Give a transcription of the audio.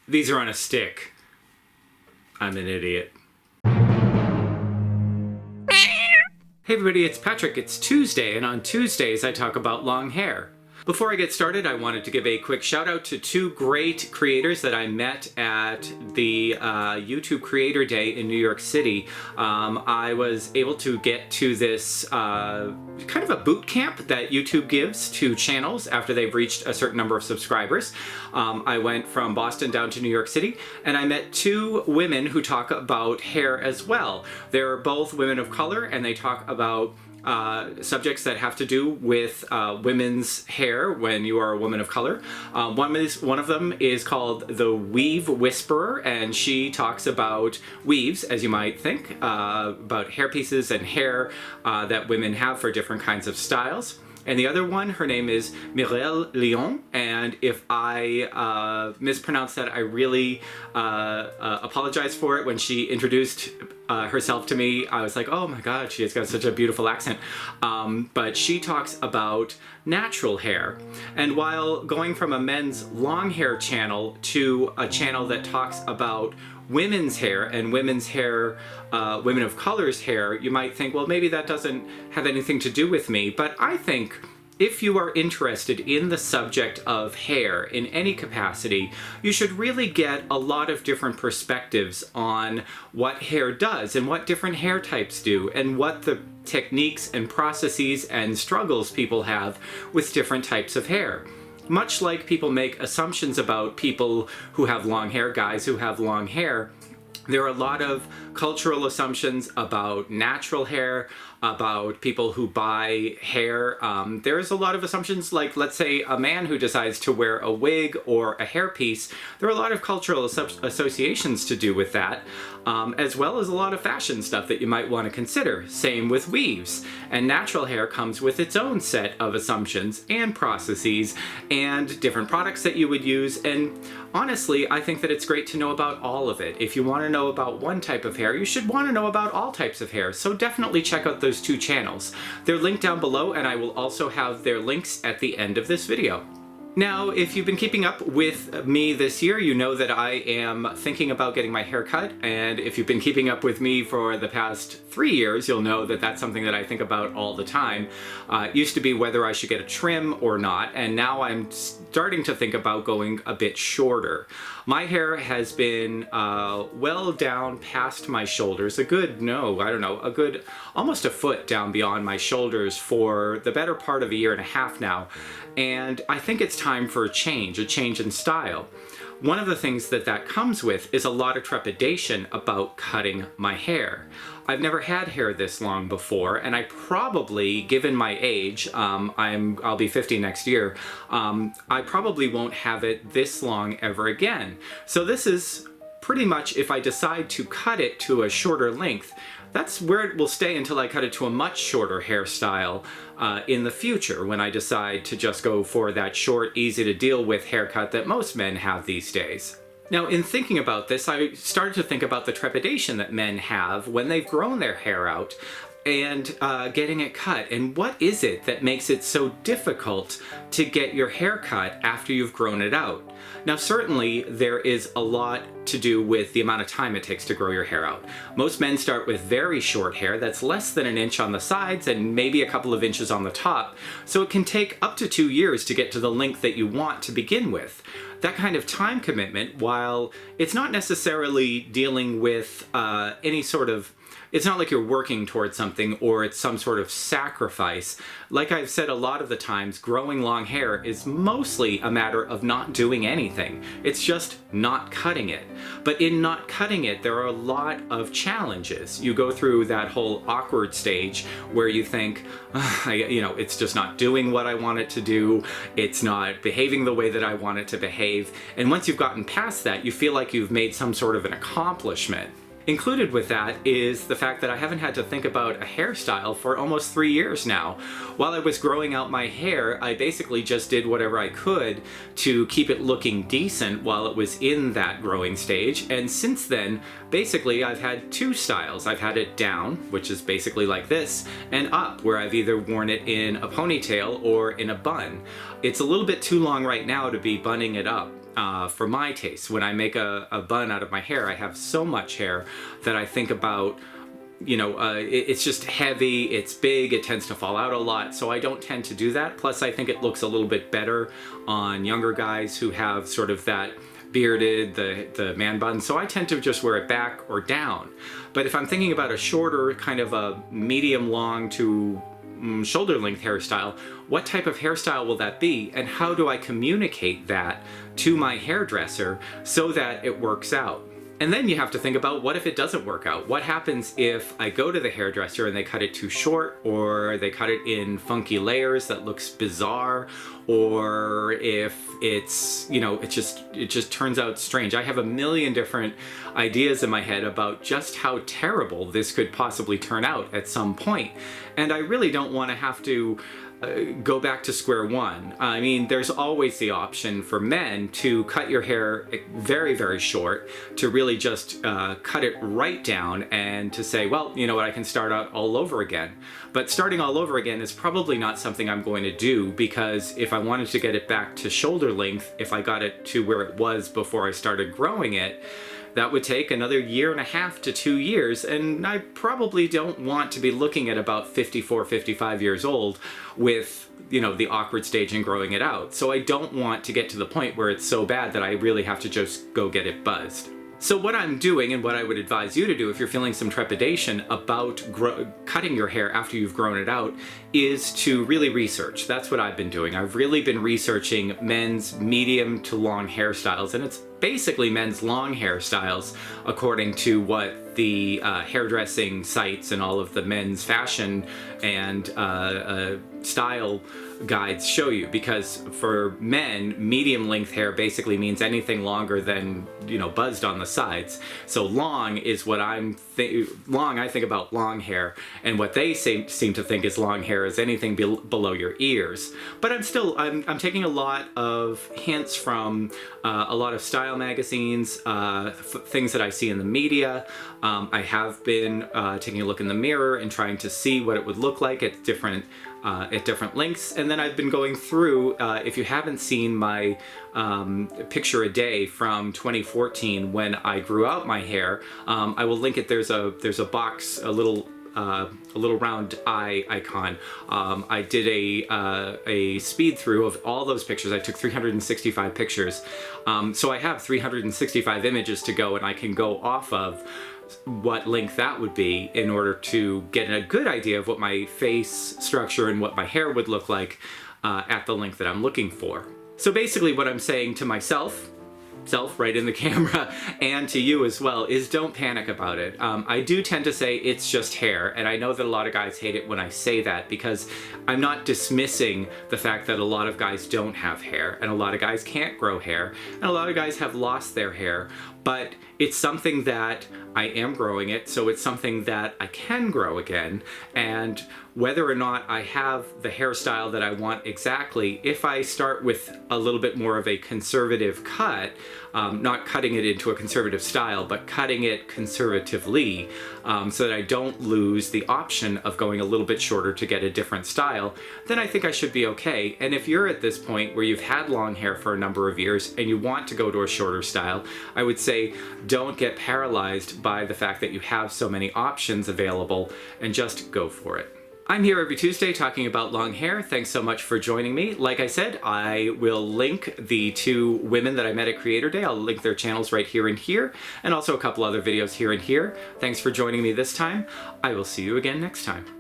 These are on a stick. I'm an idiot. Hey everybody, it's Patrick. It's Tuesday, and on Tuesdays I talk about long hair. Before I get started, I wanted to give a quick shout out to two great creators that I met at the YouTube Creator Day in New York City. I was able to get to this kind of a boot camp that YouTube gives to channels after they've reached a certain number of subscribers. I went from Boston down to New York City, and I met two women who talk about hair as well. They're both women of color, and they talk about subjects that have to do with women's hair when you are a woman of color. One of them is called the Weave Whisperer, and she talks about weaves, as you might think, about hair pieces and hair that women have for different kinds of styles. And the other one, her name is Mireille Lyon, and if I mispronounce that, I really apologize for it. When she introduced herself to me, I was like, oh my god, she has got such a beautiful accent. But she talks about natural hair. And while going from a men's long hair channel to a channel that talks about women's hair and women's hair, women of color's hair, you might think, well, maybe that doesn't have anything to do with me. But I think if you are interested in the subject of hair in any capacity, you should really get a lot of different perspectives on what hair does and what different hair types do and what the techniques and processes and struggles people have with different types of hair. Much like people make assumptions about people who have long hair, guys who have long hair, there are a lot of cultural assumptions about natural hair, about people who buy hair. There's a lot of assumptions, like, let's say, a man who decides to wear a wig or a hairpiece. There are a lot of cultural associations to do with that, as well as a lot of fashion stuff that you might want to consider. Same with weaves. And natural hair comes with its own set of assumptions and processes and different products that you would use. And honestly, I think that it's great to know about all of it. If you want to know about one type of hair, you should want to know about all types of hair. So definitely check out those two channels. They're linked down below, and I will also have their links at the end of this video. Now, if you've been keeping up with me this year, you know that I am thinking about getting my hair cut, and if you've been keeping up with me for the past 3 years, you'll know that that's something that I think about all the time. It used to be whether I should get a trim or not, and now I'm starting to think about going a bit shorter. My hair has been well down past my shoulders, almost a foot down beyond my shoulders for the better part of a year and a half now. And I think it's time for a change in style. One of the things that comes with is a lot of trepidation about cutting my hair. I've never had hair this long before, and I probably, given my age, I'll be 50 next year, I probably won't have it this long ever again. So this is pretty much, if I decide to cut it to a shorter length, that's where it will stay until I cut it to a much shorter hairstyle in the future, when I decide to just go for that short, easy to deal with haircut that most men have these days. Now, in thinking about this, I started to think about the trepidation that men have when they've grown their hair out and getting it cut. And what is it that makes it so difficult to get your hair cut after you've grown it out? Now, certainly there is a lot to do with the amount of time it takes to grow your hair out. Most men start with very short hair that's less than an inch on the sides and maybe a couple of inches on the top, so it can take up to 2 years to get to the length that you want to begin with. That kind of time commitment, while it's not necessarily dealing with any sort of, it's not like you're working towards something or it's some sort of sacrifice. Like I've said a lot of the times, growing long hair is mostly a matter of not doing anything. It's just not cutting it. But in not cutting it, there are a lot of challenges. You go through that whole awkward stage where you think, it's just not doing what I want it to do. It's not behaving the way that I want it to behave. And once you've gotten past that, you feel like you've made some sort of an accomplishment. Included with that is the fact that I haven't had to think about a hairstyle for almost 3 years now. While I was growing out my hair, I basically just did whatever I could to keep it looking decent while it was in that growing stage. And since then, basically I've had 2 styles. I've had it down, which is basically like this, and up, where I've either worn it in a ponytail or in a bun. It's a little bit too long right now to be bunning it up. For my taste. When I make a bun out of my hair, I have so much hair that I think about, it's just heavy, it's big, it tends to fall out a lot, so I don't tend to do that. Plus, I think it looks a little bit better on younger guys who have sort of that bearded, the man bun, so I tend to just wear it back or down. But if I'm thinking about a shorter, kind of a medium long to shoulder length hairstyle, what type of hairstyle will that be, and how do I communicate that to my hairdresser so that it works out? And then you have to think about, what if it doesn't work out? What happens if I go to the hairdresser and they cut it too short, or they cut it in funky layers that looks bizarre, or if it's, it just turns out strange. I have a million different ideas in my head about just how terrible this could possibly turn out at some point. And I really don't want to have to go back to square one. I mean, there's always the option for men to cut your hair very, very short, to really just cut it right down and to say, well, you know what, I can start out all over again. But starting all over again is probably not something I'm going to do, because if I wanted to get it back to shoulder length, if I got it to where it was before I started growing it, that would take another 1.5 to 2 years, and I probably don't want to be looking at about 54, 55 years old with, the awkward stage in growing it out. So I don't want to get to the point where it's so bad that I really have to just go get it buzzed. So what I'm doing, and what I would advise you to do if you're feeling some trepidation about cutting your hair after you've grown it out, is to really research. That's what I've been doing. I've really been researching men's medium to long hairstyles, and it's basically men's long hairstyles according to what the hairdressing sites and all of the men's fashion and style guides show you. Because for men, medium length hair basically means anything longer than, buzzed on the sides. So long is what I think about long hair, and what they seem to think is long hair is anything below your ears. But I'm taking a lot of hints from a lot of style magazines, things that I see in the media. I have been taking a look in the mirror and trying to see what it would look like at different lengths. And then I've been going through, if you haven't seen my picture a day from 2014 when I grew out my hair, I will link it. There's a box, a little round eye icon. I did a speed through of all those pictures. I took 365 pictures. So I have 365 images to go, and I can go off of what length that would be in order to get a good idea of what my face structure and what my hair would look like at the length that I'm looking for. So basically what I'm saying to myself right in the camera, and to you as well, is don't panic about it. I do tend to say it's just hair, and I know that a lot of guys hate it when I say that, because I'm not dismissing the fact that a lot of guys don't have hair, and a lot of guys can't grow hair, and a lot of guys have lost their hair, but it's something that I am growing it, so it's something that I can grow again. And whether or not I have the hairstyle that I want exactly, if I start with a little bit more of a conservative cut, not cutting it into a conservative style, but cutting it conservatively, so that I don't lose the option of going a little bit shorter to get a different style, then I think I should be okay. And if you're at this point where you've had long hair for a number of years and you want to go to a shorter style, I would say don't get paralyzed by the fact that you have so many options available, and just go for it. I'm here every Tuesday talking about long hair. Thanks so much for joining me. Like I said, I will link the 2 women that I met at Creator Day. I'll link their channels right here and here, and also a couple other videos here and here. Thanks for joining me this time. I will see you again next time.